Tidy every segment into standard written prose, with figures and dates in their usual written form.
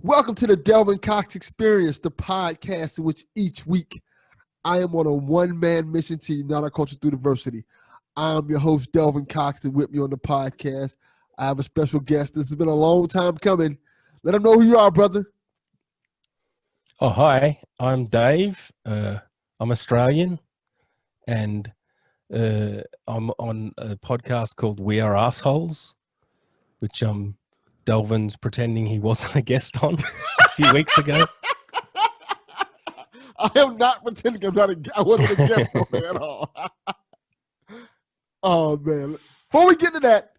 Welcome to the Delvin Cox Experience, the podcast in which each week I am on a one-man mission to unite our culture through diversity. I'm your host, Delvin Cox, and with me on the podcast, I have a special guest. This has been a long time coming. Let them know who you are, brother. Oh, hi. I'm Dave. I'm Australian, and I'm on a podcast called We Are Assholes, which Delvin's pretending he wasn't a guest on a few weeks ago. I am not pretending I wasn't a guest on there at all. Oh, man. Before we get to that,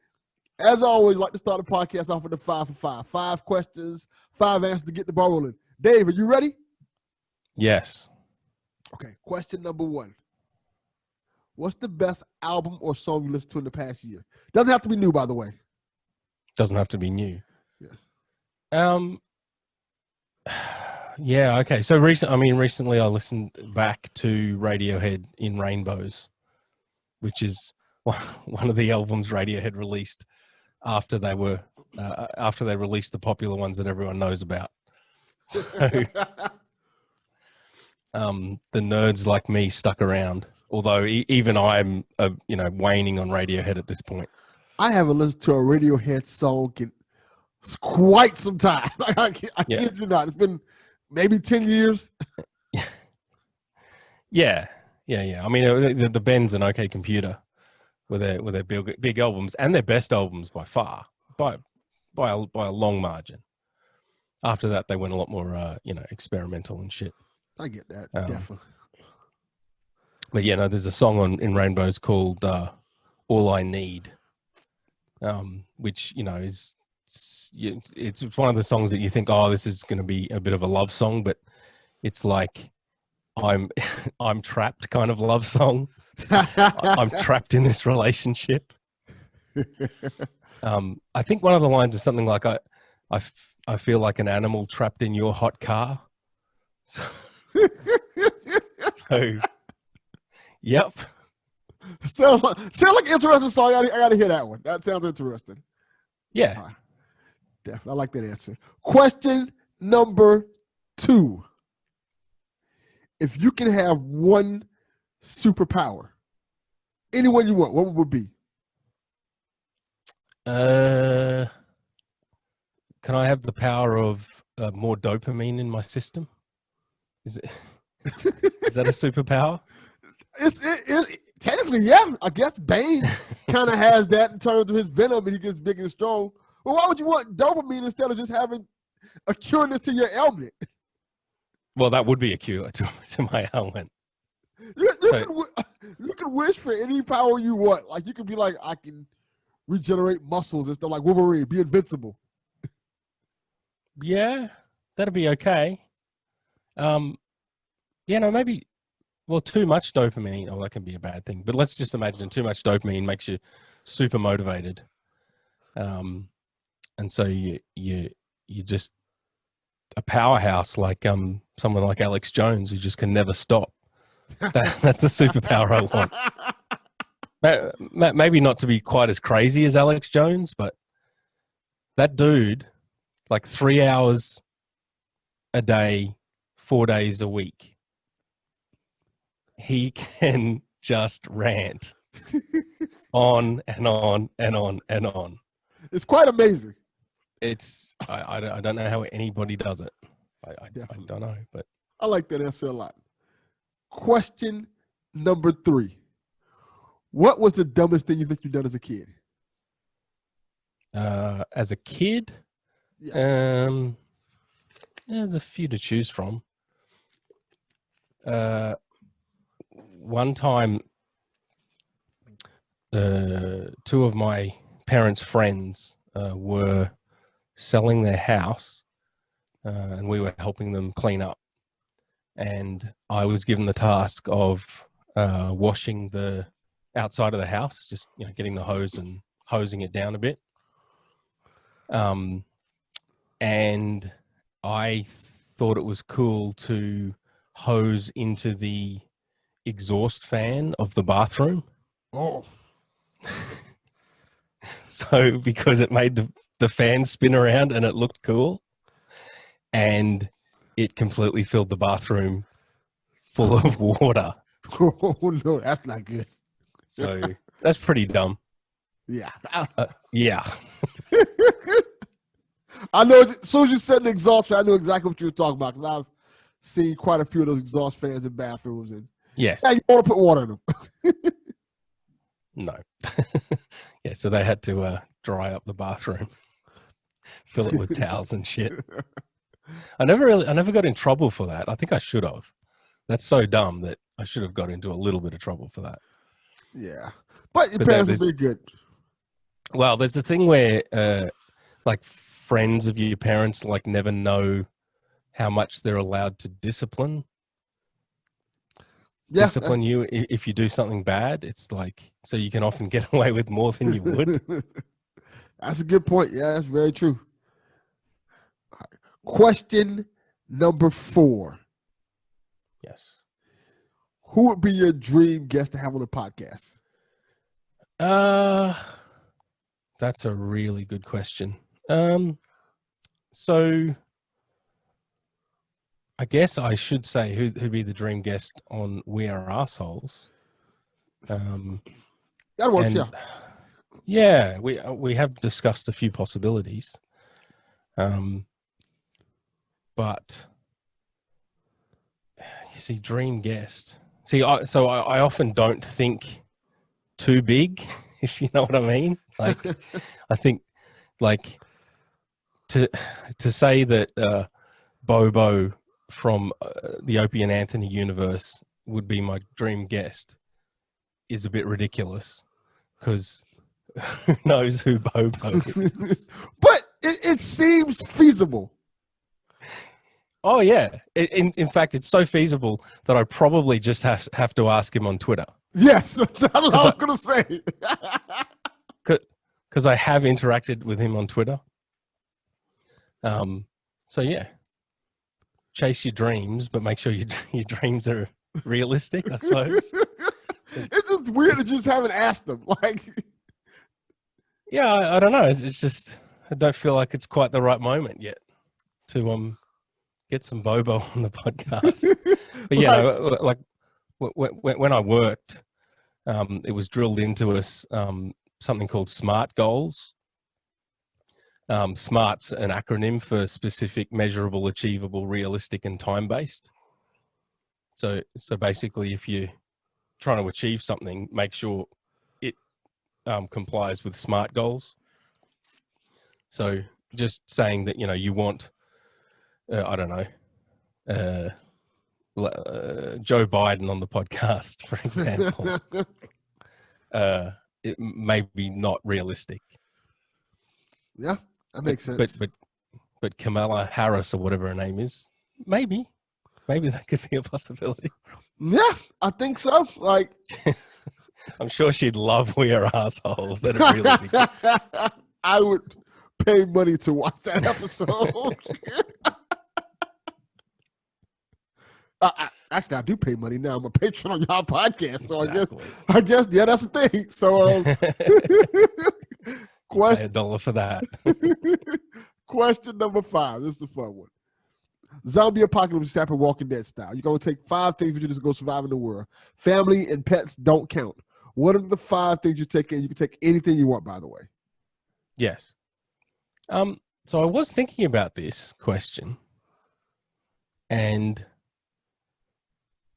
as always, I like to start the podcast off with the 5 for 5. 5 questions, 5 answers to get the ball rolling. Dave, are you ready? Yes. Okay, question number 1. What's the best album or song you listened to in the past year? Doesn't have to be new, by the way. Doesn't have to be new. Yes. Yeah, okay. So recently I listened back to Radiohead in Rainbows, which is one of the albums Radiohead released after they released the popular ones that everyone knows about. So, the nerds like me stuck around, although even I'm waning on Radiohead at this point. I haven't listened to a Radiohead song in quite some time. I kid you not. It's been maybe 10 years. Yeah. I mean, the Ben's an OK Computer with their big albums and their best albums by far, by a long margin. After that, they went a lot more, experimental and shit. I get that, definitely. But there's a song in Rainbows called "All I Need," which is it's one of the songs that you think, oh, this is going to be a bit of a love song, but it's like I'm trapped kind of love song. I'm trapped in this relationship. I think one of the lines is something like I feel like an animal trapped in your hot car. So, yep. Sounds like an interesting song. I got to hear that one. That sounds interesting. Yeah. Right. Definitely. I like that answer. Question number 2. If you could have one superpower, anyone you want, what would it be? Can I have the power of more dopamine in my system? Is that a superpower? It technically, yeah. I guess Bane kind of has that in terms of his venom, and he gets big and strong. But why would you want dopamine instead of just having a cureness to your ailment? Well, that would be a cure to my ailment. You can wish for any power you want. Like, you could be like, I can regenerate muscles and stuff like Wolverine, be invincible. Yeah, that'd be okay. Maybe, well, too much dopamine, that can be a bad thing. But let's just imagine too much dopamine makes you super motivated. And so you just a powerhouse like someone like Alex Jones who just can never stop. That's the superpower I want. Maybe not to be quite as crazy as Alex Jones, but that dude, like 3 hours a day, 4 days a week, he can just rant on and on and on and on. It's quite amazing. I don't know how anybody does it. I don't know, but I like that answer a lot. Question number 3. What was the dumbest thing you think you've done as a kid? As a kid, yes. There's a few to choose from. One time, 2 of my parents' friends were selling their house, and we were helping them clean up. And I was given the task of washing the outside of the house, just getting the hose and hosing it down a bit. And I thought it was cool to hose into the exhaust fan of the bathroom. Oh. So because it made the fan spin around and it looked cool. and it completely filled the bathroom full of water. Oh no, that's not good. So that's pretty dumb. Yeah. Yeah. I know. As soon as you said the exhaust fan, I knew exactly what you were talking about because I've seen quite a few of those exhaust fans in bathrooms, and Yes. yeah, you want to put water in them. No. Yeah, so they had to dry up the bathroom, fill it with towels and shit. I never got in trouble for that. I think I should have. That's so dumb that I should have got into a little bit of trouble for that. Yeah, but your But parents were very good. Well, there's a thing where like friends of your parents like never know how much they're allowed to discipline you if you do something bad. It's like, so you can often get away with more than you would. That's a good point. Yeah, that's very true. Right. Question number 4. Yes. Who would be your dream guest to have on the podcast? That's a really good question. So I guess I should say who'd be the dream guest on We Are Arseholes. That works, yeah. Yeah, we have discussed a few possibilities. But you see, dream guest. See, I often don't think too big, if you know what I mean. Like, I think, like, to say that Bobo from the Opie and Anthony universe would be my dream guest is a bit ridiculous, because who knows who Bobo is? But it seems feasible. Oh yeah. In fact, it's so feasible that I probably just have to ask him on Twitter. Yes, that's what I was going to say. Because I have interacted with him on Twitter. So yeah, chase your dreams, but make sure your dreams are realistic, I suppose. It's just weird that you just haven't asked them. Like, yeah, I don't know. It's just, I don't feel like it's quite the right moment yet to get some Bobo on the podcast. But yeah, like when I worked, it was drilled into us something called SMART goals. SMART's an acronym for specific, measurable, achievable, realistic, and time-based. So basically, if you're trying to achieve something, make sure it complies with SMART goals. So just saying that, you want, I don't know, Joe Biden on the podcast, for example, it may be not realistic. Yeah, that makes sense. But Kamala Harris, or whatever her name is, maybe that could be a possibility. Yeah, I think so. Like, I'm sure she'd love We Are Arseholes. That'd really be good. I would pay money to watch that episode. Actually, I do pay money now. I'm a patron on y'all podcast, so exactly. I guess, yeah, that's the thing. So, pay $1 for that. Question number 5. This is a fun one. Zombie apocalypse is happening Walking Dead style. You're going to take 5 things for you to go survive in the world. Family and pets don't count. What are the 5 things you take in? You can take anything you want, by the way. Yes. So I was thinking about this question, and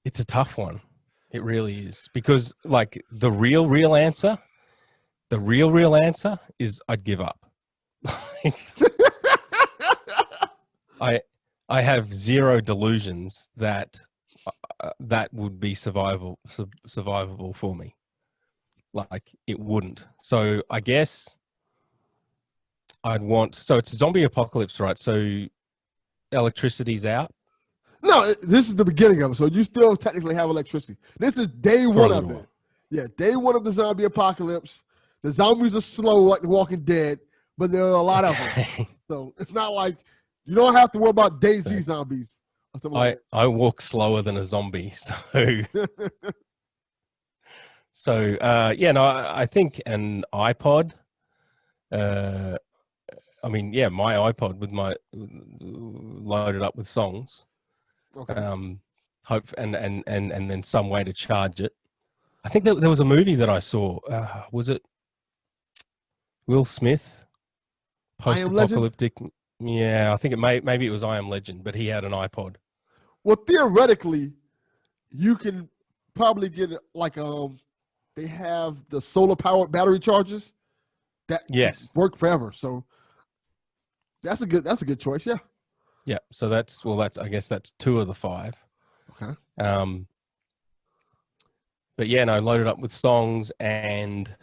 it's a tough one. It really is, because like the real answer is I'd give up. I have zero delusions that that would be survivable for me. Like, it wouldn't. So I guess I'd want. So it's a zombie apocalypse, right? So electricity's out. No, this is the beginning of it. So you still technically have electricity. This is day 1 of it. Yeah, day 1 of the zombie apocalypse. The zombies are slow like The Walking Dead, but there are a lot of them. So it's not like you don't have to worry about DayZ zombies. Or something like that. I walk slower than a zombie, so yeah, no, I think an iPod. I mean, yeah, my iPod with my loaded up with songs. Okay. Hope and then some way to charge it. I think there was a movie that I saw. Was it Will Smith? I Am Legend. Post-apocalyptic. Yeah, I think maybe it was I Am Legend, but he had an iPod. Well, theoretically, you can probably get it like they have the solar powered battery chargers that Yes. work forever. So that's a good choice. Yeah. Yeah. So that's I guess that's 2 of the 5. Okay. But yeah, no, loaded up with songs and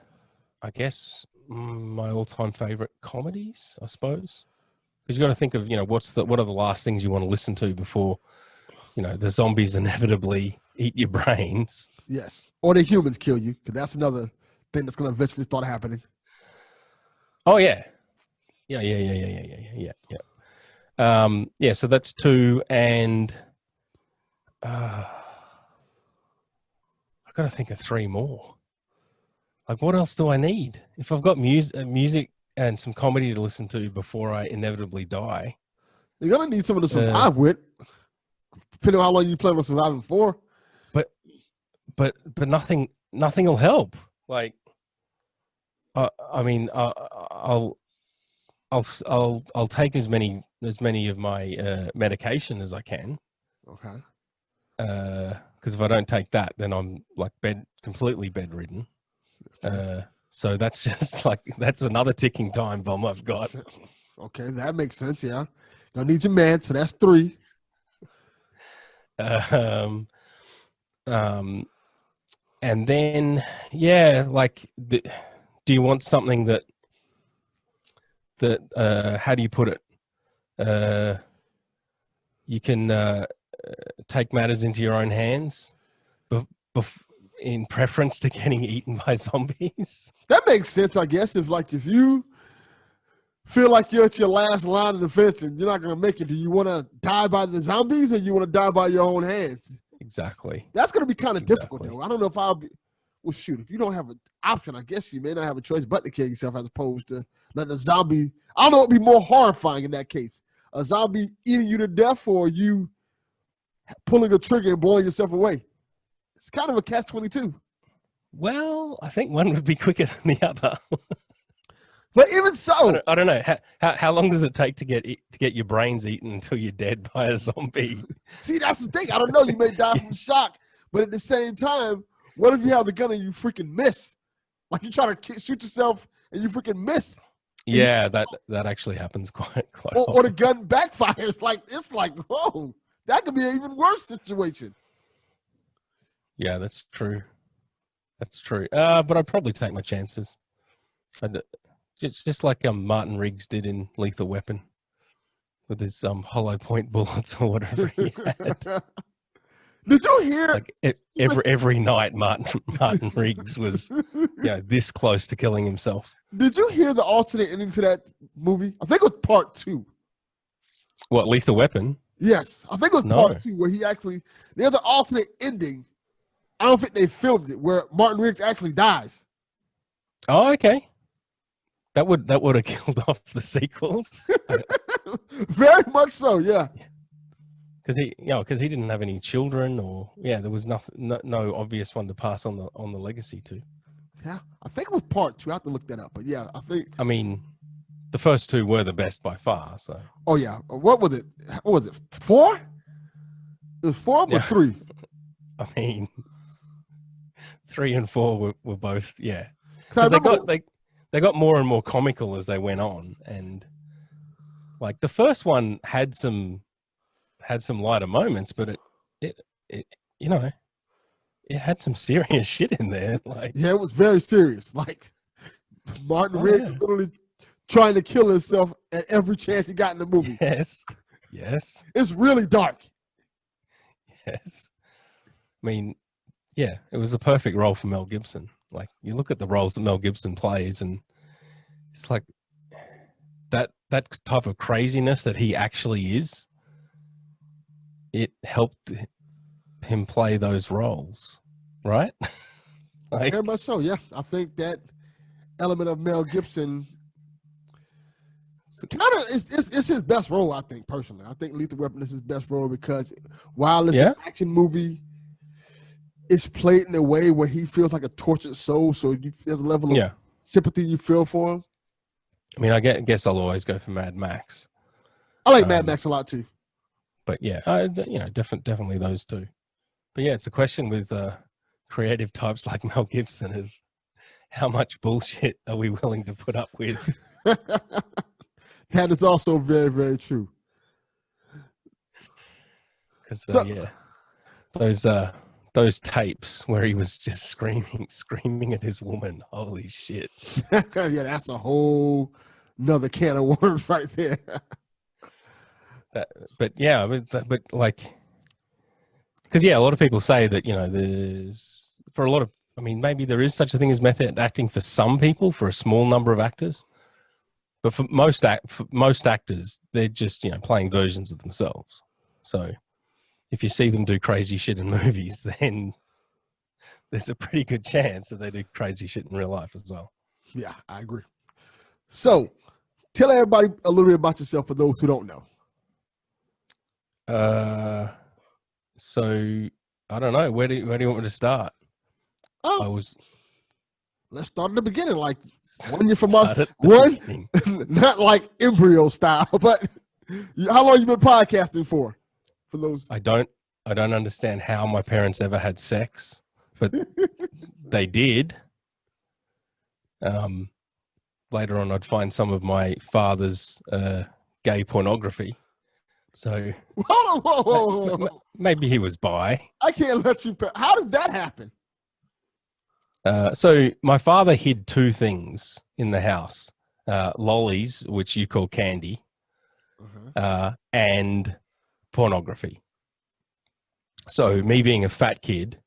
I guess my all-time favorite comedies, I suppose. Because you got to think of, what are the last things you want to listen to before, the zombies inevitably eat your brains. Yes. Or the humans kill you, because that's another thing that's going to eventually start happening. Oh yeah. Yeah. Yeah, so that's 2, and I got to think of 3 more. Like, what else do I need? If I've got music and some comedy to listen to before I inevitably die, you're going to need someone to survive with, depending on how long you plan on surviving for. But nothing will help. Like, I mean, I'll take as many of my medication as I can. Okay. Because if I don't take that, then I'm like completely bedridden. Okay. So that's just that's another ticking time bomb I've got. Okay, that makes sense. Yeah, gonna need your meds, so that's 3. And then like, do you want something that how do you put it? You can take matters into your own hands, in preference to getting eaten by zombies. That makes sense, I guess. If you feel like you're at your last line of defense and you're not going to make it, do you want to die by the zombies or you want to die by your own hands? Exactly. That's going to be kind of difficult, though. I don't know if I'll be. Well, shoot, if you don't have an option, I guess you may not have a choice but to kill yourself as opposed to letting a zombie. I don't know what would be more horrifying in that case: a zombie eating you to death or you pulling a trigger and blowing yourself away. It's kind of a catch-22. Well, I think one would be quicker than the other. But even so, I don't know. How long does it take to get your brains eaten until you're dead by a zombie? See, that's the thing. I don't know. You may die from shock, but at the same time, what if you have the gun and you freaking miss? Like you try to shoot yourself and you freaking miss. Yeah, that actually happens quite often. Or the gun backfires. It's like, whoa, that could be an even worse situation. Yeah, that's true. That's true. But I'd probably take my chances. Just like Martin Riggs did in Lethal Weapon with his hollow point bullets or whatever he had. Did you hear? Like every night, Martin Riggs was this close to killing himself. Did you hear the alternate ending to that movie? I think it was part 2. What, Lethal Weapon? Yes, I think it was part 2 where there's an alternate ending. I don't think they filmed it where Martin Riggs actually dies. Oh, okay. That would have killed off the sequels. Very much so, yeah. Because he didn't have any children, or there was no obvious one to pass on the legacy to. Yeah, I think it was part 2. I have to look that up, but yeah, I think. I mean, the first 2 were the best by far. So. Oh yeah, what was it? 4? It was 4 or 3. I mean, 3 and 4 were both Because they got more and more comical as they went on, and like the first one had some lighter moments, but it had some serious shit in there. Like, it was very serious. Like Martin Riggs was literally trying to kill himself at every chance he got in the movie. Yes. It's really dark. Yes. I mean, it was a perfect role for Mel Gibson. Like, you look at the roles that Mel Gibson plays, and it's like that type of craziness that he actually is. It helped him play those roles, right? Very much so, yeah. I think that element of Mel Gibson It's his best role, I think, personally. I think Lethal Weapon is his best role because while it's an action movie, it's played in a way where he feels like a tortured soul. So there's a level of sympathy you feel for him. I mean, I guess I'll always go for Mad Max. I like Mad Max a lot too. But yeah, definitely those two. But yeah, it's a question with creative types like Mel Gibson of how much bullshit are we willing to put up with? That is also very, very true. Because those tapes where he was just screaming at his woman, holy shit. Yeah, that's a whole another can of worms right there. But like, because a lot of people say that there's for a lot of, I mean, maybe there is such a thing as method acting for some people, for a small number of actors, but for most actors, they're just playing versions of themselves. So if you see them do crazy shit in movies, then there's a pretty good chance that they do crazy shit in real life as well. Yeah, I agree. So tell everybody a little bit about yourself for those who don't know. So I don't know. Where do you want me to start? Let's start at the beginning. Like when you're from us, one, not like embryo style, but how long you been podcasting for? For those, I don't understand how my parents ever had sex, but they did. Later on, I'd find some of my father's gay pornography. So whoa. Maybe he was bi. I can't let you. How did that happen? So my father hid two things in the house: lollies, which you call candy, and pornography. So me being a fat kid,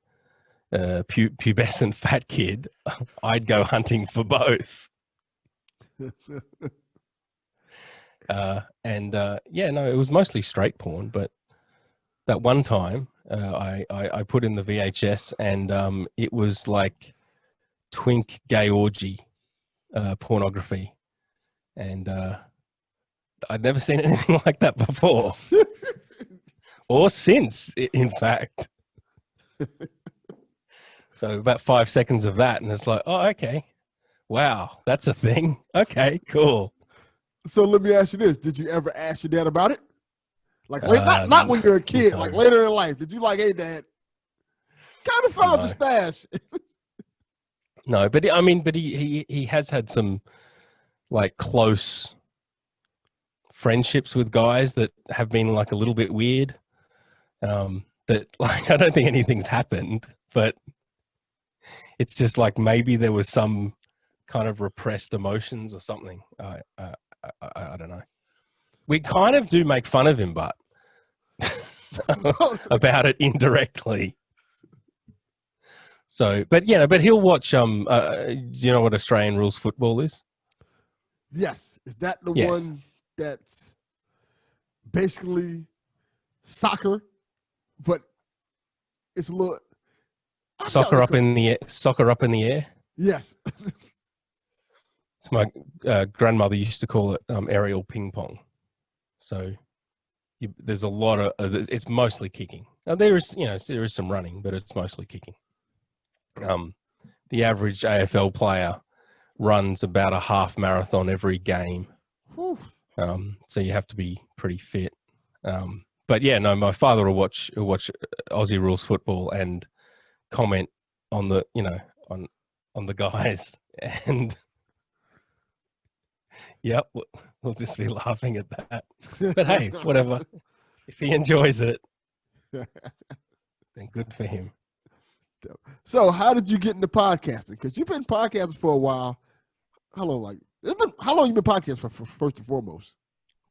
pubescent fat kid, I'd go hunting for both. It was mostly straight porn, but that one time I put in the VHS and it was like twink gay orgy pornography, and I'd never seen anything like that before or since, in fact. So about 5 seconds of that and it's like, oh, okay, wow, that's a thing. Okay, cool. So let me ask you this: did you ever ask your dad about it? Like, not when you're a kid, like later in life. Did you like, hey, Dad, kind of found your stash? No, but he has had some like close friendships with guys that have been like a little bit weird. That like I don't think anything's happened, but it's just like maybe there was some kind of repressed emotions or something. I don't know. We kind of do make fun of him, but about it indirectly. So, but he'll watch. Do you know what Australian rules football is? Yes, is that the one that's basically soccer, but it's a little soccer up in the air. Soccer up in the air. Yes. So my grandmother used to call it aerial ping pong. So there's a lot of it's mostly kicking. Now there is some running, but it's mostly kicking. The average AFL player runs about a half marathon every game. So you have to be pretty fit. But my father will watch Aussie rules football and comment on the on the guys, and yep, we'll just be laughing at that. But hey, whatever. If he enjoys it, then good for him. So how did you get into podcasting? Because you've been podcasting for a while. How long you been podcasting for first and foremost?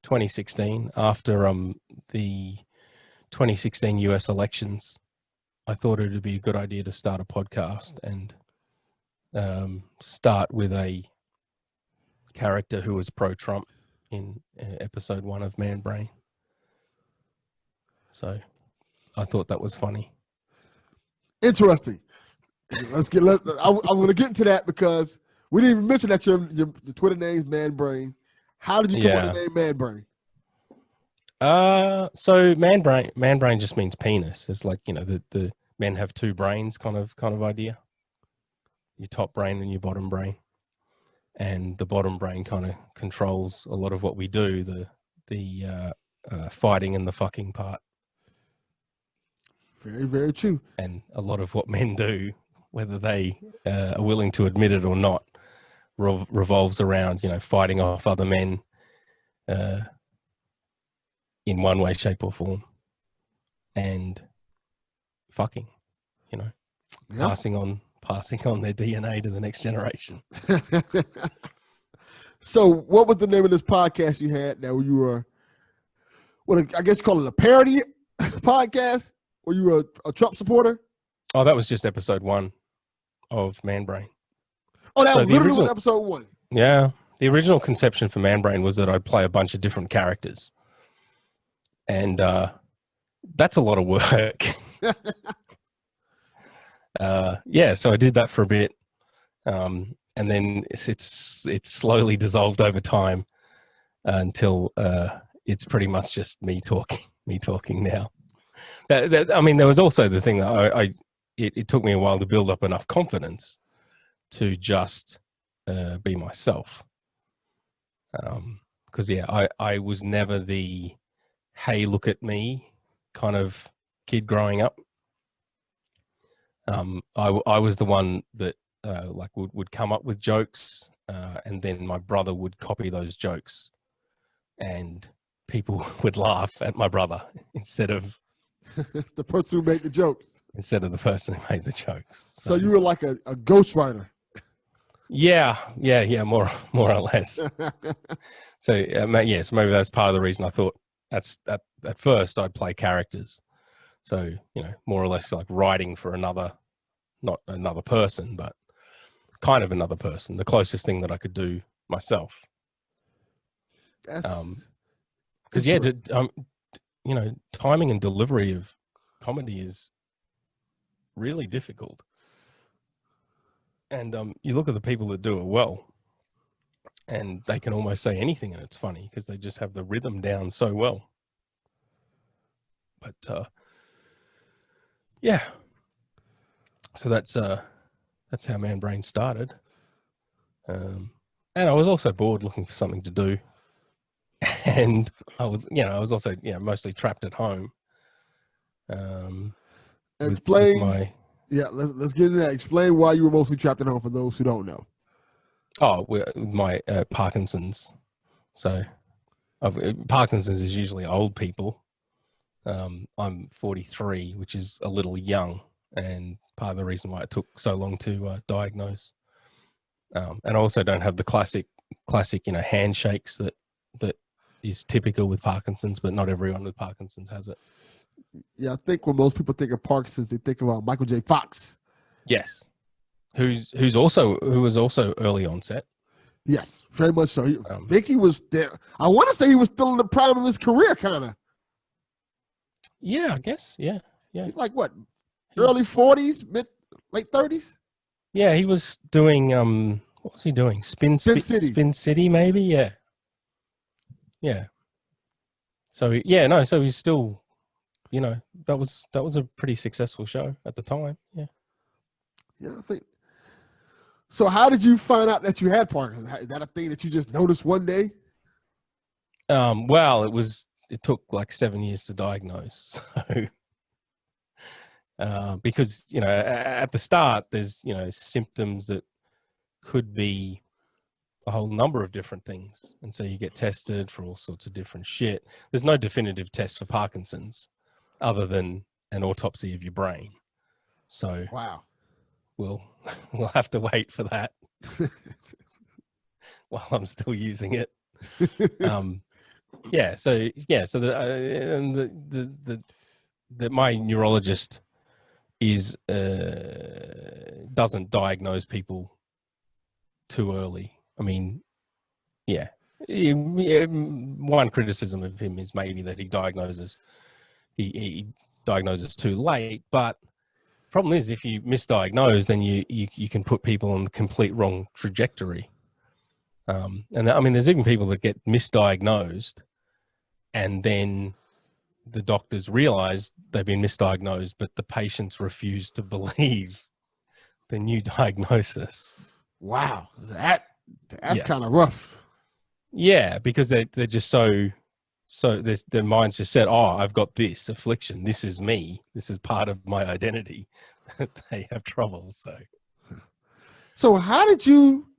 2016, after the 2016 US elections, I thought it would be a good idea to start a podcast and start with a character who was pro-Trump in episode 1 of Man Brain. So I thought that was funny. Interesting. I'm going to get into that because we didn't even mention that your Twitter name is Man Brain. How did you come up with the name Man Brain? So man brain just means penis. It's like, the men have two brains kind of idea. Your top brain and your bottom brain. And the bottom brain kind of controls a lot of what we do, the fighting and the fucking part. Very, very true. And a lot of what men do, whether they are willing to admit it or not, revolves around, fighting off other men in one way, shape or form. And fucking, yep. passing on their DNA to the next generation. So what was the name of this podcast you had that you were, I guess you call it a parody podcast? Or you were a Trump supporter? Oh, that was just episode 1 of Man Brain. Oh, that was literally episode 1. Yeah. The original conception for Man Brain was that I'd play a bunch of different characters. And that's a lot of work. So I did that for a bit. And then it's slowly dissolved over time until it's pretty much just me talking now. I mean, there was also the thing that it took me a while to build up enough confidence to just be myself. Because I was never the hey, look at me kind of kid growing up. I was the one that would come up with jokes, and then my brother would copy those jokes, and people would laugh at my brother instead of the person who made the jokes. Instead of the person who made the jokes. So you were like a ghostwriter. Yeah, more or less. So maybe that's part of the reason I thought at first I'd play characters. So, more or less like writing for not another person, but kind of another person, the closest thing that I could do myself. Because timing and delivery of comedy is really difficult. And you look at the people that do it well, and they can almost say anything and it's funny because they just have the rhythm down so well. But so that's how Man Brain started. And I was also bored looking for something to do. And I was also, mostly trapped at home. Explain. Let's get into that. Explain why you were mostly trapped at home for those who don't know. Oh, with my Parkinson's. So Parkinson's is usually old people. I'm 43, which is a little young, and part of the reason why it took so long to diagnose. And I also don't have the classic, handshakes that is typical with Parkinson's, but not everyone with Parkinson's has it. Yeah, I think when most people think of Parkinson's, they think about Michael J. Fox. Yes, who was also early onset. Yes, very much so. I think he was there. I want to say he was still in the prime of his career, kind of. Yeah, I guess. Yeah. He's like what? Early 40s, late 30s. Yeah, he was doing. What was he doing? Spin City. Spin City, maybe. Yeah. So so he's still. That was a pretty successful show at the time. Yeah. Yeah, I think. So how did you find out that you had Parkinson's? Is that a thing that you just noticed one day? Well, it took like 7 years to diagnose. So, because, at the start there's, symptoms that could be a whole number of different things. And so you get tested for all sorts of different shit. There's no definitive test for Parkinson's other than an autopsy of your brain. So wow. We'll have to wait for that while I'm still using it. So my neurologist doesn't diagnose people too early. I mean, one criticism of him is maybe that he diagnoses too late, but problem is, if you misdiagnose, then you can put people on the complete wrong trajectory. And I mean, there's even people that get misdiagnosed, and then the doctors realize they've been misdiagnosed, but the patients refuse to believe the new diagnosis. Wow, that's Yeah. kind of rough. Yeah, because they're just so their minds just said, oh, I've got this affliction. This is me. This is part of my identity. They have trouble. So how did you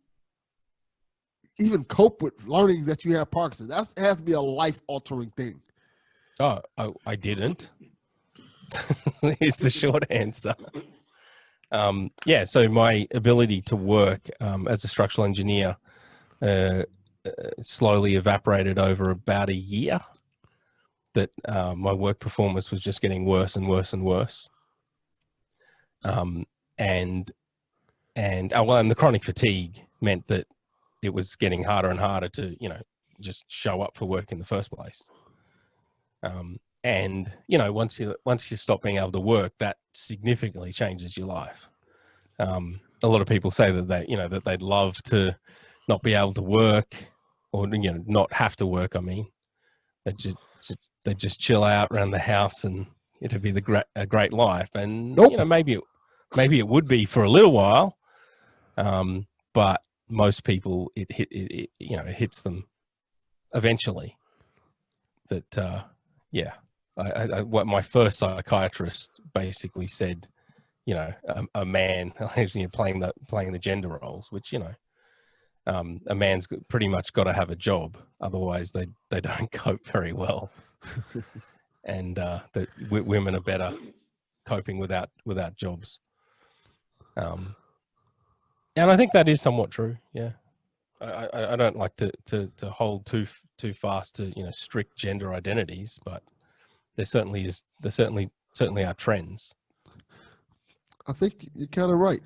even cope with learning that you have Parkinson's? That has to be a life-altering thing. Oh, I didn't. Is the short answer. Yeah, so my ability to work as a structural engineer slowly evaporated over about a year. That my work performance was just getting worse and worse and worse. And the chronic fatigue meant that it was getting harder and harder to, just show up for work in the first place. And once you stop being able to work, that significantly changes your life. A lot of people say that that they'd love to not be able to work, or not have to work. I mean, they just chill out around the house, and it'd be a great life. And Nope. maybe it would be for a little while, but most people it hits them eventually. That what my first psychiatrist basically said, a man playing the gender roles, which a man's pretty much got to have a job, otherwise they don't cope very well. And that women are better coping without jobs. And I think that is somewhat true. Yeah, I don't like to hold too fast to strict gender identities, but there certainly are trends. I think you're kind of right.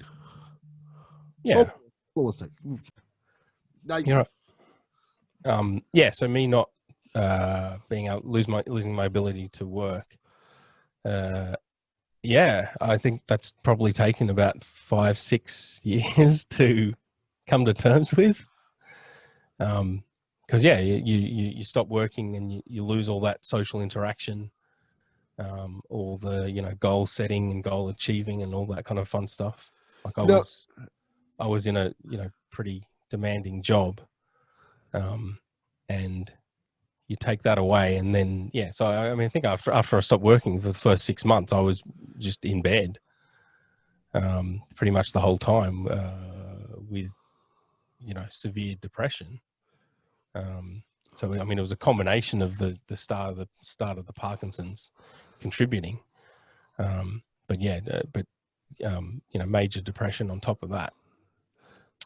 Yeah. Hold on a second. You're right. Yeah. So me not losing my ability to work. Yeah, I think that's probably taken about 5-6 years to come to terms with. Because you stop working and you lose all that social interaction, all the goal setting and goal achieving and all that kind of fun stuff. Like I was in a pretty demanding job, and you take that away, and then so I mean, I think after I stopped working for the first 6 months, I was just in bed, pretty much the whole time, with severe depression. So I mean, it was a combination of the start of the Parkinson's contributing, but major depression on top of that,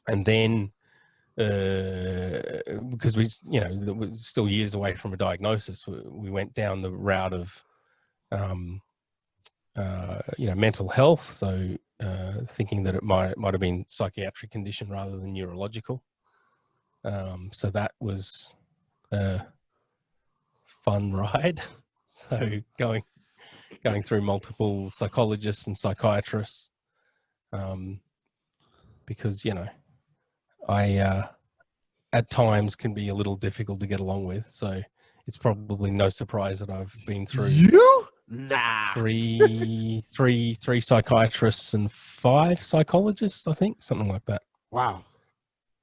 and then because we're still years away from a diagnosis, we went down the route of mental health, so thinking that it might have been psychiatric condition rather than neurological. So that was a fun ride. So going through multiple psychologists and psychiatrists, because I at times can be a little difficult to get along with. So it's probably no surprise that I've been through three psychiatrists and 5 psychologists, I think, something like that. Wow.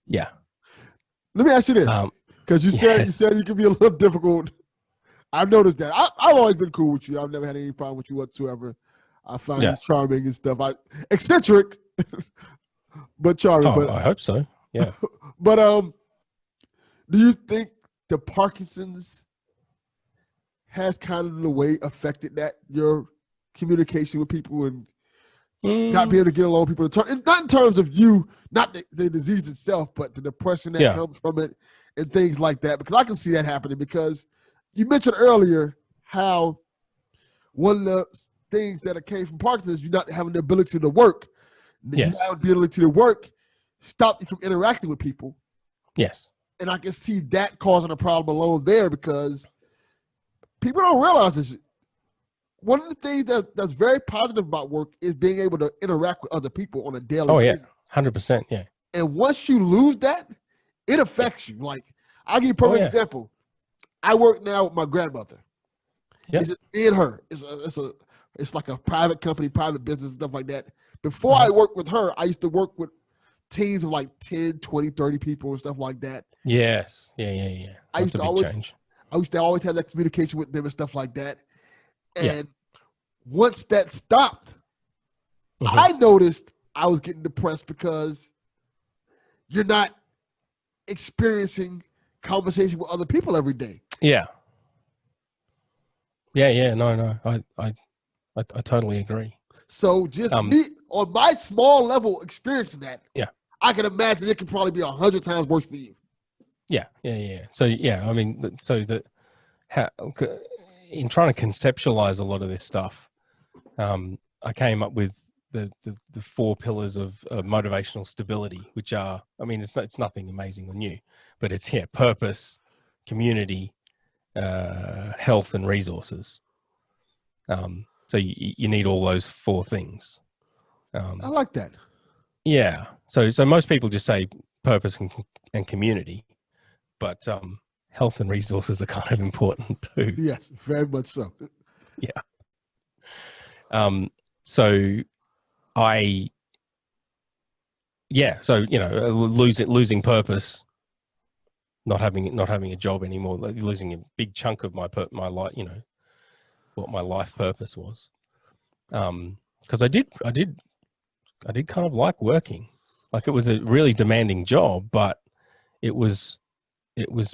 Yeah. Let me ask you this, because you said you could be a little difficult. I've noticed that. I've always been cool with you. I've never had any problem with you whatsoever. I find you charming and stuff. Eccentric, but charming. Oh, I hope so. Yeah. But do you think the Parkinson's has kind of in a way affected that, your communication with people and not being able to get along with people? Not in terms of you, not the disease itself, but the depression that comes from it and things like that. Because I can see that happening, because you mentioned earlier how one of the things that came from Parkinson's is you not having the ability to work. Yes. You not having the ability to work stop you from interacting with people. Yes. And I can see that causing a problem alone there, because people don't realize this. One of the things that's very positive about work is being able to interact with other people on a daily basis. 100%. Yeah. And once you lose that, it affects you. Like, I'll give you a Oh, perfect yeah. example. I work now with my grandmother. Yep. It's just me and her. It's like a private company, private business, stuff like that. Before Uh-huh. I worked with her, I used to work with teams of like 10, 20, 30 people and stuff like that. Yes. Yeah. I That's used a to big always change. have that communication with them and stuff like that. Yeah. And once that stopped, Mhm. I noticed I was getting depressed because you're not experiencing conversation with other people every day. Yeah. Yeah. No. I totally agree. So just me on my small level experiencing that, Yeah. I can imagine it could probably be 100 times worse for you. Yeah. So yeah, I mean, so that in trying to conceptualize a lot of this stuff, I came up with the 4 pillars of motivational stability, which are, I mean, it's nothing amazing or new, but it's purpose, community, health, and resources. So you need all those 4 things. I like that. Yeah. So most people just say purpose and community, but health and resources are kind of important too. Yes, very much so. Yeah. So losing purpose, not having a job anymore, losing a big chunk of my life, what my life purpose was. Because I did kind of like working. Like, it was a really demanding job, but it was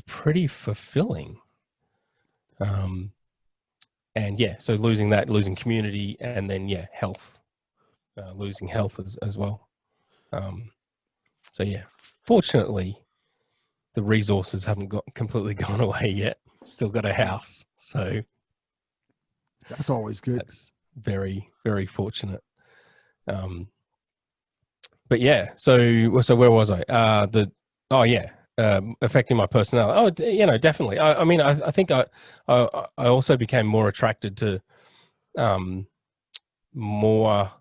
pretty fulfilling. And yeah, so losing community, and then health, losing health as well. So yeah, fortunately, the resources haven't completely gone away yet. Still got a house, so that's always good. That's very, very fortunate. But yeah, so where was I? Affecting my personality. Oh, definitely. I mean, I think I also became more attracted to more,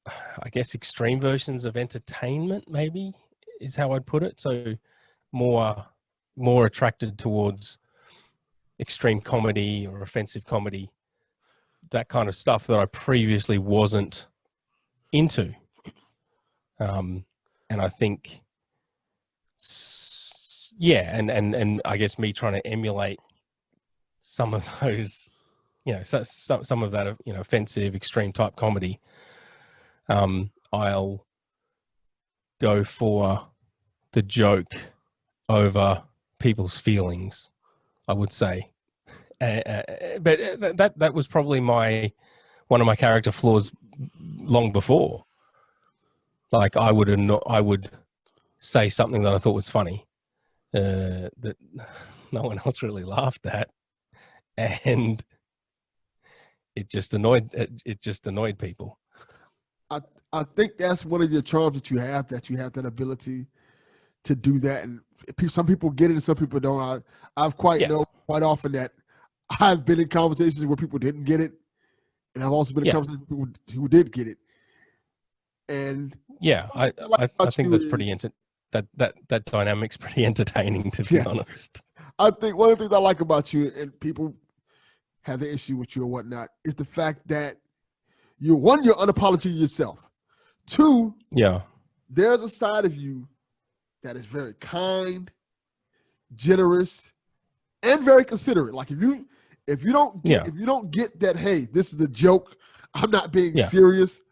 I guess, extreme versions of entertainment, maybe is how I'd put it. So more attracted towards extreme comedy or offensive comedy, that kind of stuff that I previously wasn't into. And I think, and I guess me trying to emulate some of those, some of that, offensive, extreme type comedy. I'll go for the joke over people's feelings, I would say. But that was probably one of my character flaws long before. Like, I would say something that I thought was funny, that no one else really laughed at, and it just annoyed people. I think that's one of your charms that you have that ability to do that. And some people get it and some people don't. I've quite often that I've been in conversations where people didn't get it, and I've also been in conversations with people who did get it. And I think that's pretty that dynamic's pretty entertaining, to be honest. I think one of the things I like about you, and people have the issue with you or whatnot, is the fact that you're unapologetic yourself. 2, there's a side of you that is very kind, generous, and very considerate. Like, if you don't get that, hey, this is a joke, I'm not being serious.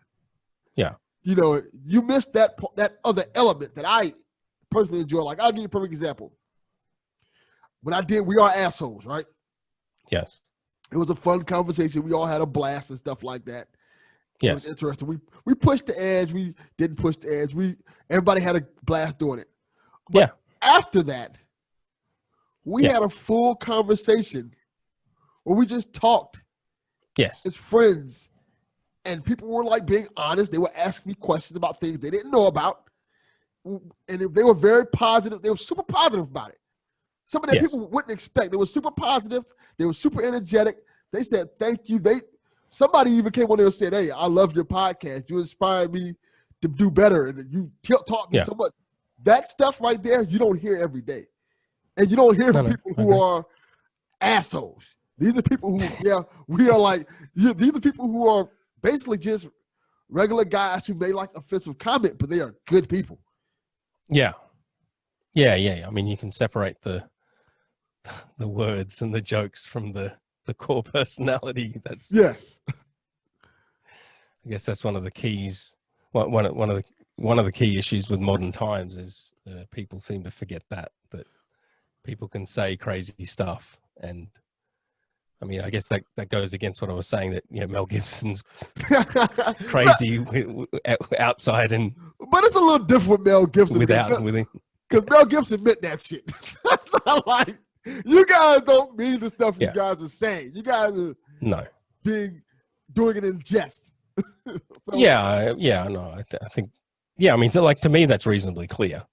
Yeah. You miss that other element that I personally enjoy. Like, I'll give you a perfect example. When I did We Are Assholes, right? Yes. It was a fun conversation. We all had a blast and stuff like that. Yes. It was interesting. We pushed the edge. We didn't push the edge. Everybody had a blast doing it. But after that, we had a full conversation where we just talked. Yes. As friends. And people were like being honest. They were asking me questions about things they didn't know about. And if they were very positive, they were super positive about it. Some of that people wouldn't expect. They were super positive. They were super energetic. They said, thank you. Somebody even came on there and said, hey, I love your podcast. You inspired me to do better. And you taught me so much. that stuff right there, you don't hear every day. And you don't hear from people who are assholes. These are people who, we are like, these are people who are basically just regular guys who may like offensive comment, but they are good people. Yeah. I mean, you can separate the words and the jokes from the core personality. That's yes. I guess that's one of the keys. One of the key issues with modern times is people seem to forget that people can say crazy stuff, and I mean, I guess that goes against what I was saying, that Mel Gibson's crazy outside and but it's a little different with Mel Gibson because Mel Gibson meant that shit. That's not like you guys don't mean the stuff you guys are saying. You guys are doing it in jest. So, I think I mean, to me that's reasonably clear.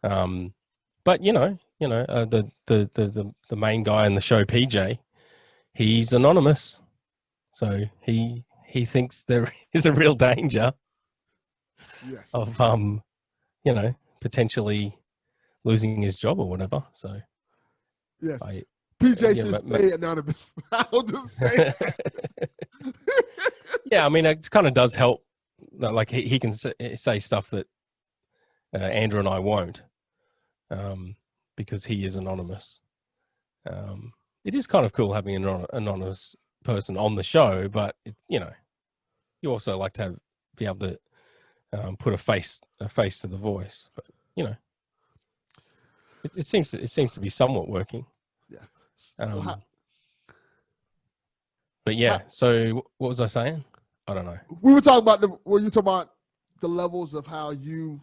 But the main guy in the show, PJ, he's anonymous, so he thinks there is a real danger of potentially losing his job or whatever. So yes, PJ should stay anonymous. I'll just say that. I mean, it kind of does help. Like he can say stuff that Andrew and I won't, because he is anonymous. It is kind of cool having an anonymous person on the show, but you also like to be able to put a face to the voice. But it seems to be somewhat working. Yeah. So what was I saying? I don't know. We were talking about the levels of how you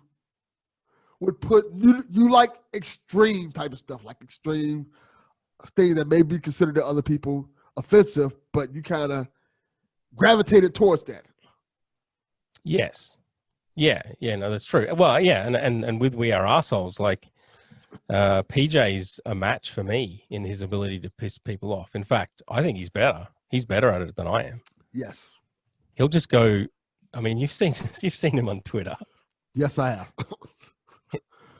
would put you like extreme type of stuff, like extreme things that may be considered to other people offensive, but you kind of gravitated towards that. Yes. Yeah, no, that's true. Well, yeah, and with We Are Arseholes, like PJ's a match for me in his ability to piss people off. In fact, I think he's better. He's better at it than I am. Yes. He'll just go, I mean, you've seen him on Twitter. Yes, I have.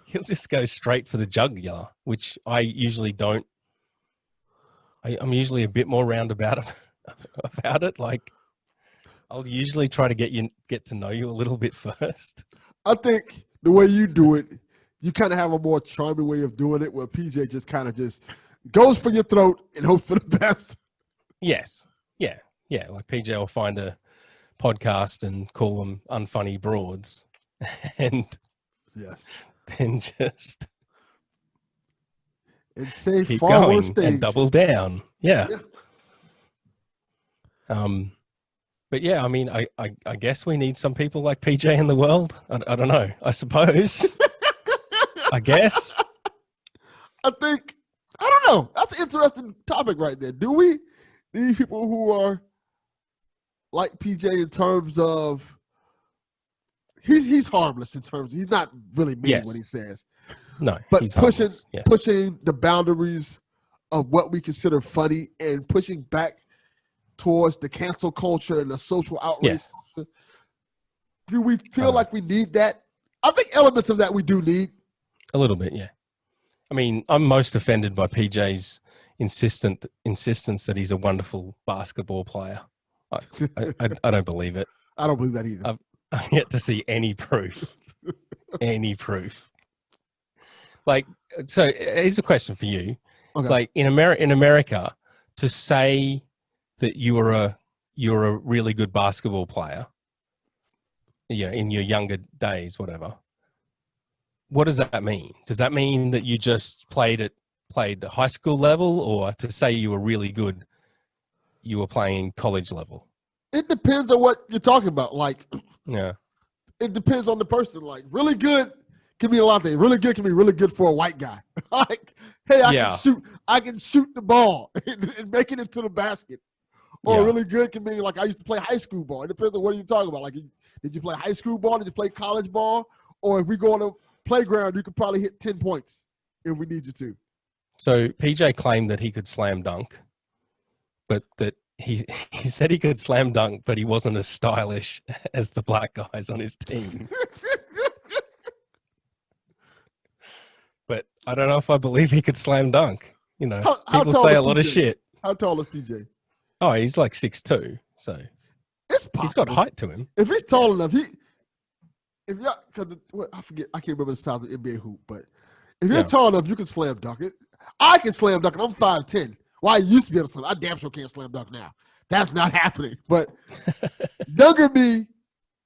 He'll just go straight for the jugular, which I usually don't. I'm usually a bit more roundabout about it. Like, I'll usually try to get to know you a little bit first. I think the way you do it, you kind of have a more charming way of doing it, where PJ just kind of just goes for your throat and hopes for the best. Yes. Yeah. Like PJ will find a podcast and call them unfunny broads, and then just say keep far going worse things and double down. Yeah. But yeah, I mean, I guess we need some people like PJ in the world. I don't know. I suppose. I guess. I don't know. That's an interesting topic right there. Do we need people who are like PJ in terms of he's harmless in terms of, he's not really mean what he says. No, but he's pushing the boundaries of what we consider funny and pushing back towards the cancel culture and the social outrage. Yes. Do we feel like we need that? I think elements of that we do need. A little bit, yeah. I mean, I'm most offended by PJ's insistence that he's a wonderful basketball player. I don't believe it. I don't believe that either. I've yet to see any proof. Any proof. Like, so here's a question for you. Okay. Like in America, to say that you're a really good basketball player, in your younger days, whatever. What does that mean? Does that mean that you just played high school level, or to say you were really good, you were playing college level? It depends on what you're talking about. Like, yeah, it depends on the person. Like, really good can mean a lot of things. Really good can be really good for a white guy. Like, hey, I can shoot the ball and make it into the basket. Or really good can mean, like, I used to play high school ball. It depends on what you're talking about. Like, did you play high school ball? Did you play college ball? Or if we go on a playground, you could probably hit 10 points if we need you to. So PJ claimed that he could slam dunk, but that he said he could slam dunk, but he wasn't as stylish as the black guys on his team. I don't know if I believe he could slam dunk. You know, How people tall say is a lot of PJ? shit. How tall is PJ? Oh, he's like 6'2", so It's he's got possible. height to him. If he's tall enough, if y'all, because I forget, I can't remember the size of the NBA hoop, but if you're tall enough, you can slam dunk it. I can slam dunk, and I'm 5'10". Well, I used to be able to slam. I damn sure can't slam dunk now. That's not happening. But younger me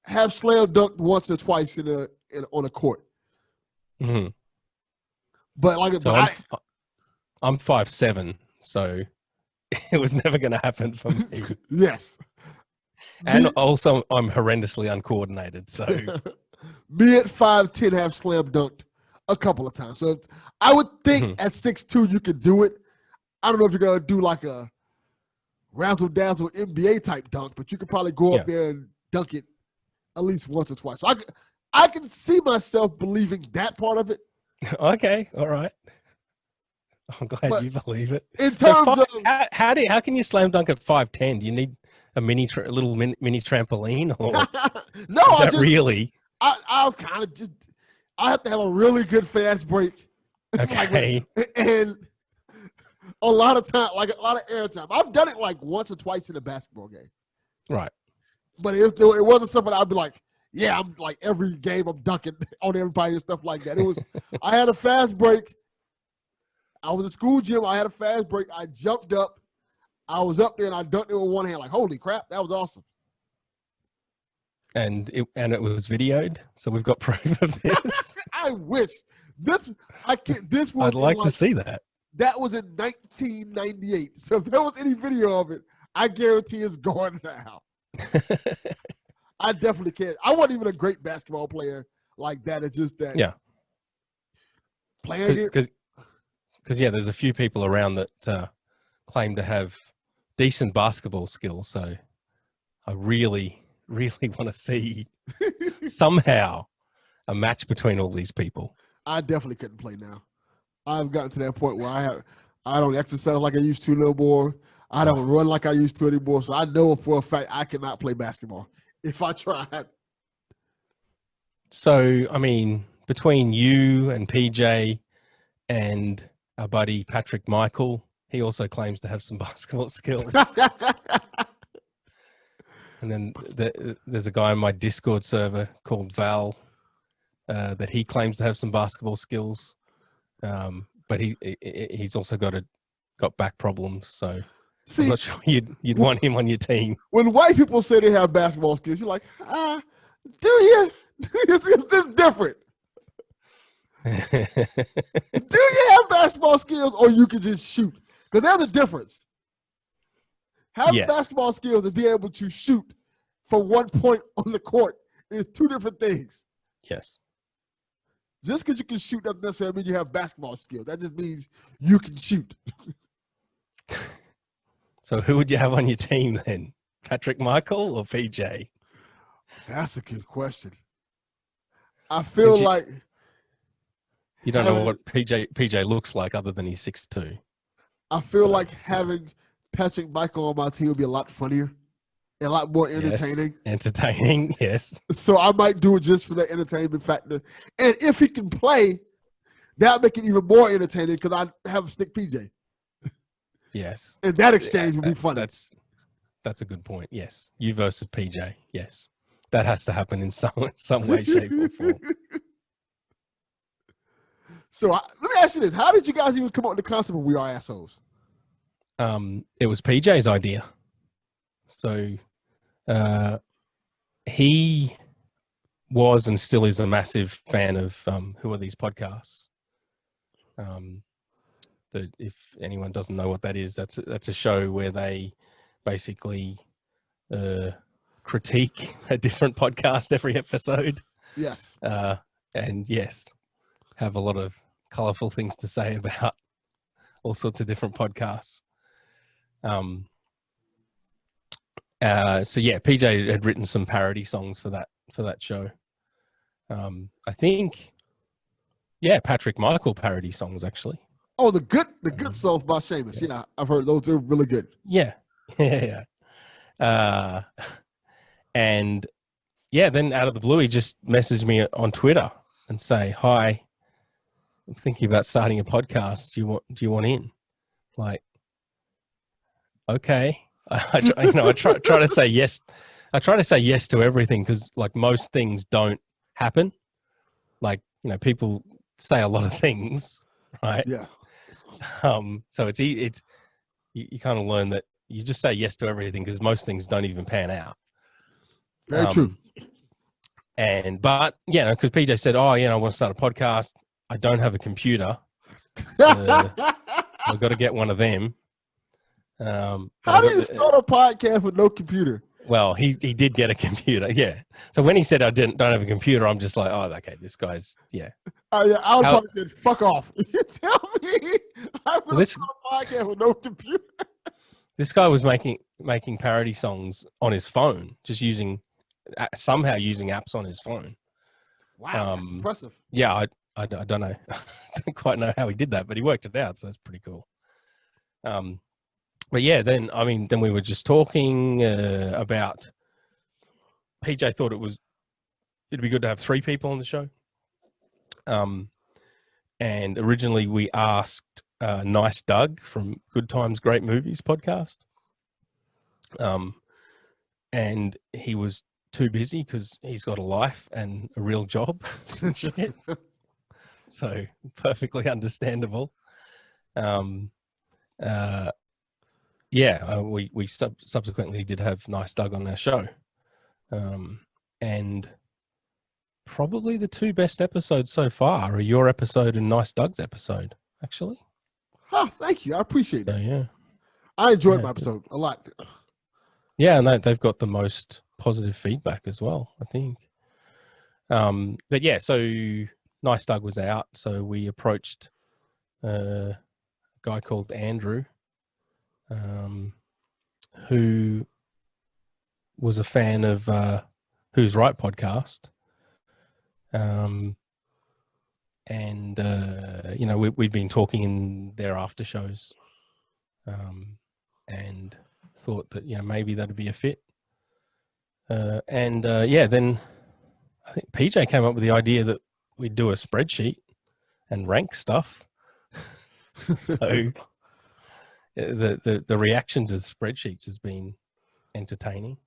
have slam dunked once or twice on a court. Mm-hmm. But I'm 5'7", so it was never going to happen for me. Yes. And also, I'm horrendously uncoordinated. So me at 5'10" have slam dunked a couple of times. So I would think at 6'2" you could do it. I don't know if you're gonna do like a razzle dazzle NBA type dunk, but you could probably go up there and dunk it at least once or twice. So I can see myself believing that part of it. Okay, all right. I'm glad you believe it. In terms of how can you slam dunk at 5'10"? Do you need a little mini trampoline, or no? Really? I kind of just I have to have a really good fast break. Okay. And a lot of time, like a lot of air time. I've done it like once or twice in a basketball game. Right. But it wasn't something I'd be like, yeah, I'm like every game I'm dunking on everybody and stuff like that. It was I had a fast break. I was at school gym. I had a fast break. I jumped up. I was up there and I dunked it with one hand. Like, holy crap, that was awesome. And it was videoed, so we've got proof of this. I wish this was. I'd like to see that. That was in 1998. So if there was any video of it, I guarantee it's gone now. I definitely can't. I wasn't even a great basketball player like that. It's just that. Yeah. Playing it. Because there's a few people around that claim to have decent basketball skills. So I really, really want to see somehow a match between all these people. I definitely couldn't play now. I've gotten to that point where I don't exercise like I used to no more. I don't run like I used to anymore. So I know for a fact I cannot play basketball if I tried. So, I mean, between you and PJ and our buddy Patrick Michael, he also claims to have some basketball skills. And then there's a guy on my Discord server called Val that he claims to have some basketball skills. But he's also got back problems, so I'm not sure you'd want him on your team. When white people say they have basketball skills, you're like, do you? Is this different? Do you have basketball skills, or you can just shoot? Because there's a difference. Having basketball skills and being able to shoot from one point on the court is two different things. Yes. Just because you can shoot doesn't necessarily mean you have basketball skills. That just means you can shoot. So who would you have on your team then? Patrick Michael or PJ? That's a good question. I feel like you don't know what PJ looks like other than he's 6'2". I feel like having Patrick Michael on my team would be a lot funnier and a lot more entertaining. Yes. Entertaining, yes. So I might do it just for the entertainment factor. And if he can play, that'll make it even more entertaining because I have stick PJ. Yes. And that exchange would be funny. That's a good point. Yes. You versus PJ. Yes. That has to happen in some way, shape, or form. So let me ask you this. How did you guys even come up with the concept of We Are Assholes? It was PJ's idea. So he was and still is a massive fan of Who Are These Podcasts? If anyone doesn't know what that is, that's a show where they basically critique a different podcast every episode. Yes. And yes, have a lot of colorful things to say about all sorts of different podcasts. So yeah, PJ had written some parody songs for that show. I think, Patrick Michael parody songs actually. Oh, the good songs by Seamus. Yeah, I've heard those. They're really good. Yeah. And then out of the blue, he just messaged me on Twitter and say, "Hi, I'm thinking about starting a podcast. Do you want in? Like, okay. I try to say yes. I try to say yes to everything because, like, most things don't happen. Like, people say a lot of things, right? Yeah. So it's you kind of learn that you just say yes to everything because most things don't even pan out. Very true. But because PJ said, "Oh, I want to start a podcast. I don't have a computer. I've got to get one of them." How do you start a podcast with no computer? Well, he did get a computer, yeah. So when he said I don't have a computer, I'm just like, oh, okay, this guy's, yeah. I would probably said, "Fuck off." You tell me I'm going to start a podcast with no computer. This guy was making parody songs on his phone, just somehow using apps on his phone. Wow, that's impressive. Yeah, I don't know. I don't quite know how he did that, but he worked it out, so that's pretty cool. But yeah, then we were just talking about. PJ thought it'd be good to have 3 people on the show. And originally we asked Nice Doug from Good Times, Great Movies podcast. And he was too busy because he's got a life and a real job. So perfectly understandable. We subsequently did have Nice Doug on our show. And probably the 2 best episodes so far are your episode and Nice Doug's episode, actually. Oh, thank you. I appreciate that. Yeah. I enjoyed my episode a lot. Yeah, and they've got the most positive feedback as well, I think. But yeah, so Nice Doug was out, so we approached a guy called Andrew, who was a fan of Who's Right podcast. We'd been talking in their after shows, and thought that maybe that'd be a fit. Then I think PJ came up with the idea that we'd do a spreadsheet and rank stuff. So the reaction to spreadsheets has been entertaining.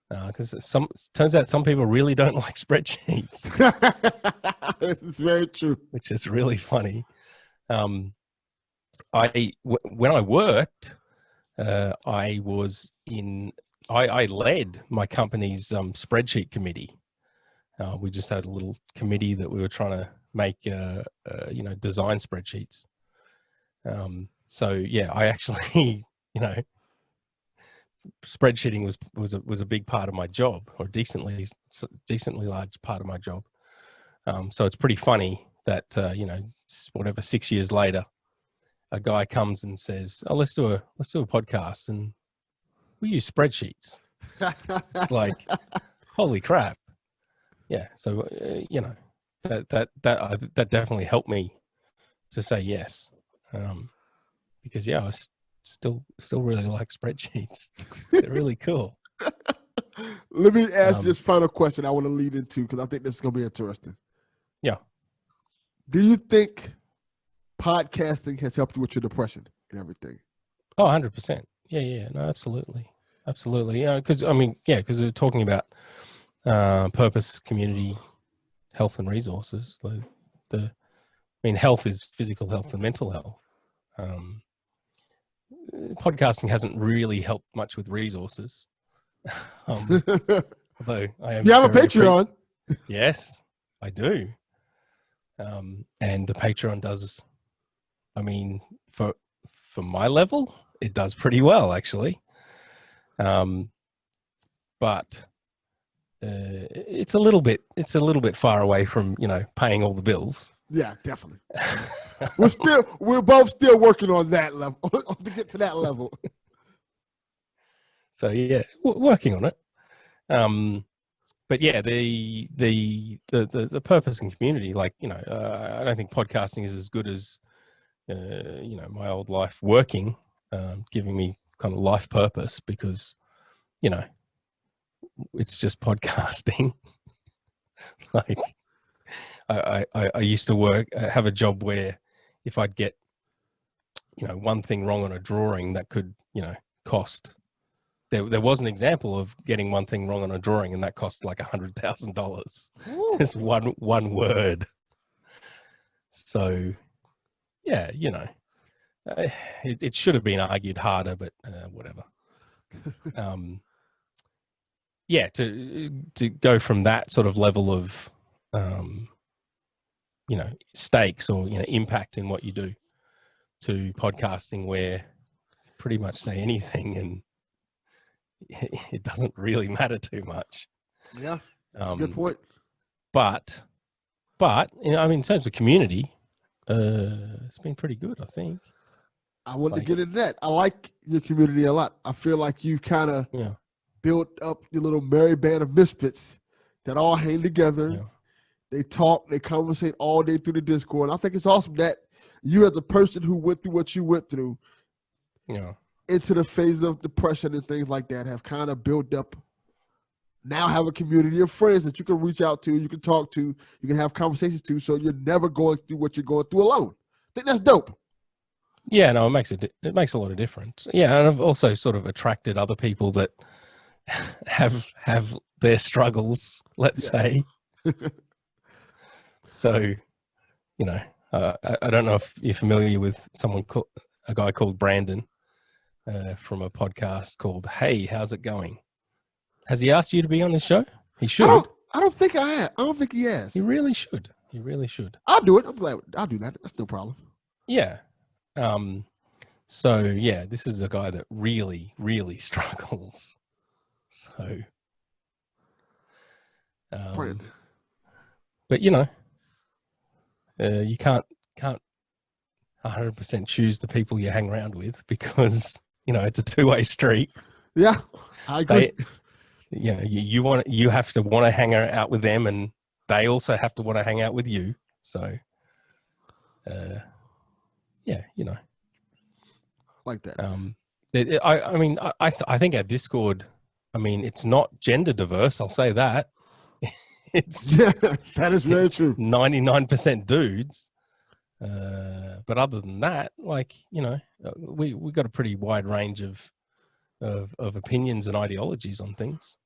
Because turns out some people really don't like spreadsheets. This is very true. Which is really funny. When I worked, I led my company's spreadsheet committee. We just had a little committee that we were trying to make, design spreadsheets. So yeah, I actually, spreadsheeting was a big part of my job, or decently large part of my job. So it's pretty funny that whatever 6 years later, a guy comes and says, "Oh, let's do a podcast, and we use spreadsheets." Like, holy crap! Yeah. So that definitely helped me to say yes, because I still really like spreadsheets. They're really cool. Let me ask this final question I want to lead into, because I think this is going to be interesting. Yeah. Do you think podcasting has helped you with your depression and everything? Oh, 100%. Yeah. No, absolutely. Absolutely. Because we're talking about purpose, community, health, and resources. Health is physical health and mental health. Podcasting hasn't really helped much with resources. Although I am. You have a Patreon. Yes, I do. And the Patreon does. For my level, it does pretty well, actually. But it's a little bit far away from paying all the bills. Yeah, definitely. We're both still working on that level to get to that level. So yeah, working on it. But yeah, the purpose and community, I don't think podcasting is as good as my old life working, giving me kind of life purpose, because it's just podcasting. I used to have a job where if I'd get, one thing wrong on a drawing that could, cost. There was an example of getting one thing wrong on a drawing, and that cost like $100,000. Just one word. So, yeah, it should have been argued harder, but whatever. Yeah, to go from that sort of level of, stakes or impact in what you do, to podcasting where pretty much say anything and it doesn't really matter too much. Yeah, that's a good point. But in terms of community, it's been pretty good, I think. I wanted to get into that. I like your community a lot. I feel like you kind of built up your little merry band of misfits that all hang together. Yeah. They talk, they conversate all day through the Discord. And I think it's awesome that you, as a person who went through what you went through, into the phase of depression and things like that, have kind of built up, now have a community of friends that you can reach out to, you can talk to, you can have conversations to, so you're never going through what you're going through alone. I think that's dope. Yeah, no, it makes a lot of difference. Yeah, and I've also sort of attracted other people that have their struggles, let's say. So, I don't know if you're familiar with a guy called Brandon from a podcast called Hey, How's It Going? Has he asked you to be on his show? He should. I don't think I have. I don't think he has. He really should. He really should. I'll do it. I'm glad. I'll do that. That's no problem. Yeah. So yeah, this is a guy that really, really struggles. So, but you can't 100% choose the people you hang around with, because it's a two-way street. Yeah, I agree. You have to want to hang out with them, and they also have to want to hang out with you. So, like that. I think our Discord, it's not gender diverse. I'll say that. That is very true. 99% dudes. But other than that, we got a pretty wide range of opinions and ideologies on things.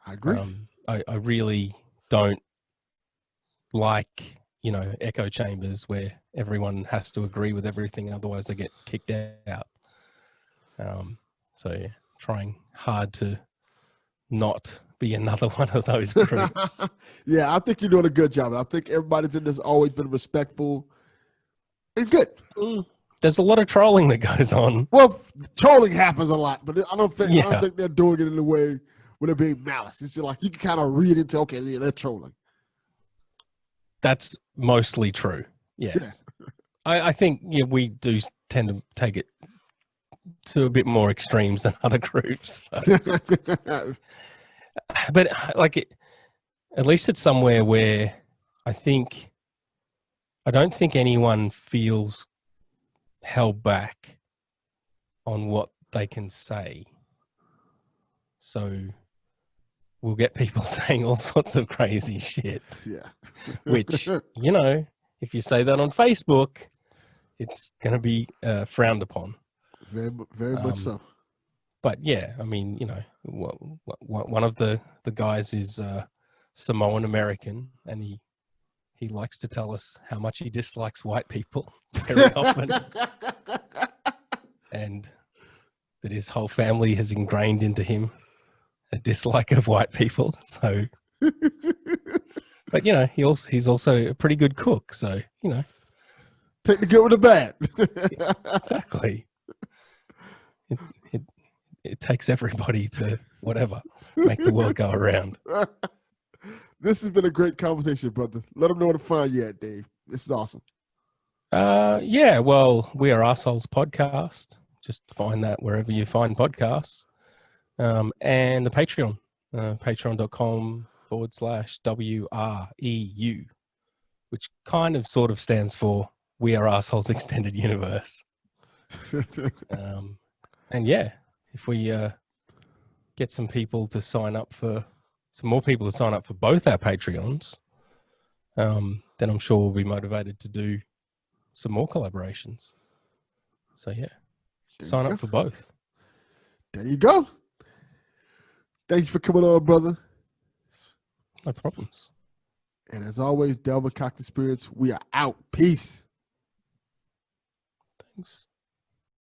I agree. I really don't like, echo chambers where everyone has to agree with everything, otherwise they get kicked out. So trying hard to not be another one of those groups. Yeah, I think you're doing a good job. I think everybody's in this always been respectful and good. There's a lot of trolling that goes on. Well, trolling happens a lot, but I don't think they're doing it in a way where they're being malice. It's just like you can kind of read into, okay, yeah, they're trolling. That's mostly true. Yes. Yeah. I think we do tend to take it to a bit more extremes than other groups. But at least it's somewhere where I don't think anyone feels held back on what they can say. So we'll get people saying all sorts of crazy shit. Yeah. Which, if you say that on Facebook, it's going to be frowned upon. Very, very much so. But yeah, one of the guys is Samoan American, and he likes to tell us how much he dislikes white people very often, and that his whole family has ingrained into him a dislike of white people. So, but he's also a pretty good cook. So take the good with the bad. Exactly. It takes everybody to make the world go around. This has been a great conversation, brother. Let them know where to find you at, Dave. This is awesome. Yeah, well, We Are Assholes Podcast. Just find that wherever you find podcasts. And the Patreon, patreon.com/WREU, which kind of sort of stands for We Are Assholes Extended Universe. And yeah, if we get some more people to sign up for both our Patreons, then I'm sure we'll be motivated to do some more collaborations. So yeah, sign up for both. There you go. Thank you for coming on, brother. No problems. And as always, Delvin Cox Experience, we are out. Peace. Thanks.